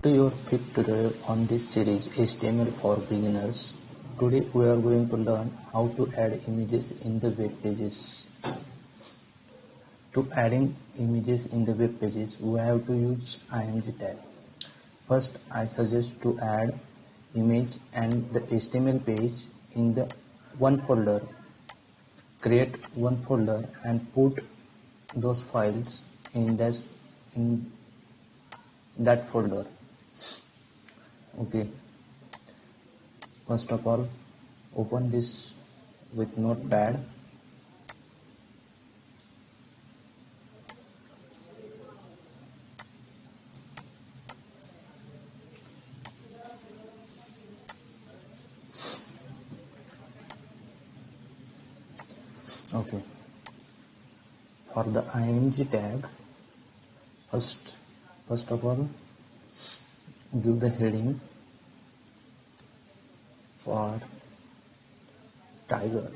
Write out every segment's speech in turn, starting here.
to your fifth tutorial on this series HTML for beginners. Today we are going to learn how to add images in the web pages. To adding images in the web pages, we have to use img tag. First, I suggest to add image and the HTML page in the one folder. Create one folder and put those files in that folder. Okay, first of all, open this with Notepad. Okay, for the img tag, first of all, give the heading for tiger,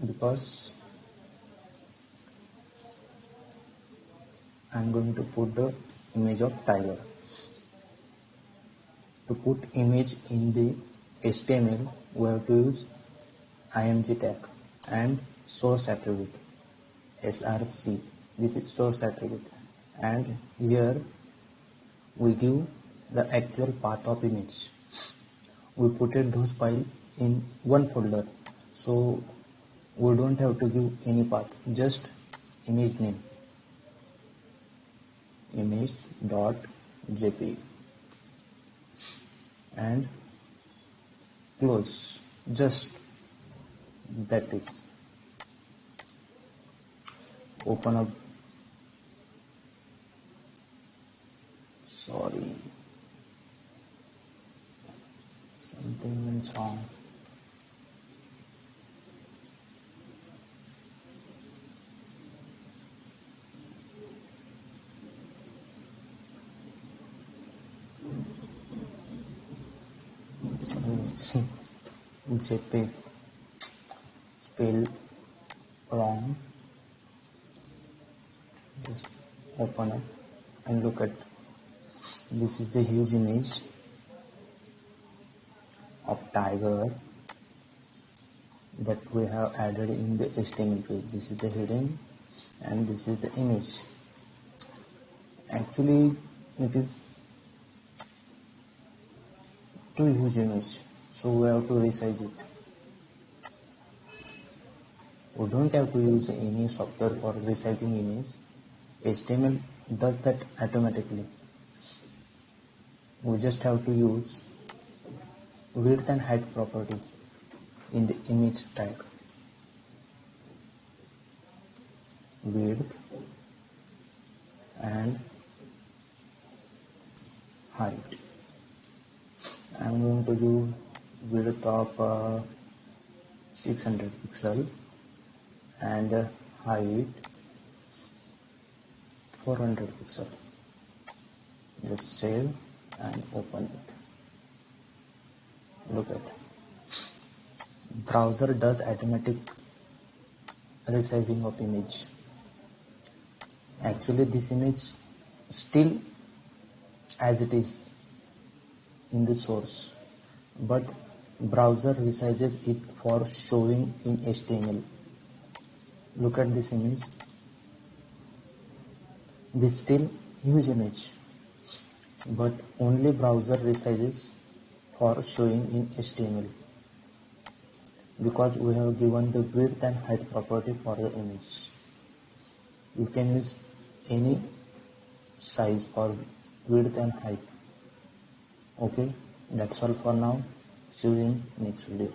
because I'm going to put the image of tiger. To put image in the HTML, we have to use img tag and source attribute src. This is source attribute, and here we give the actual path of image. We put those files in one folder, so we don't have to give any path, just image name, image.jpg, and close. Just that is. Open up. Sorry, something went wrong. JP spell wrong. Just open up and look at. This is the huge image of tiger that we have added in the HTML page. This is the heading and this is the image. Actually, it is too huge image, so we have to resize it. We don't have to use any software for resizing image. HTML does that automatically. We just have to use width and height property in the image tag. Width and height. I'm going to do width of 600 pixel and height 400 pixel. Just save and open it. Look at. Browser does automatic resizing of image. Actually, this image still as it is in the source, but browser resizes it for showing in HTML. Look at this image. This still huge image, but only browser resizes for showing in HTML, because we have given the width and height property for the image. You can use any size for width and height. Okay, that's all for now. See you in next video.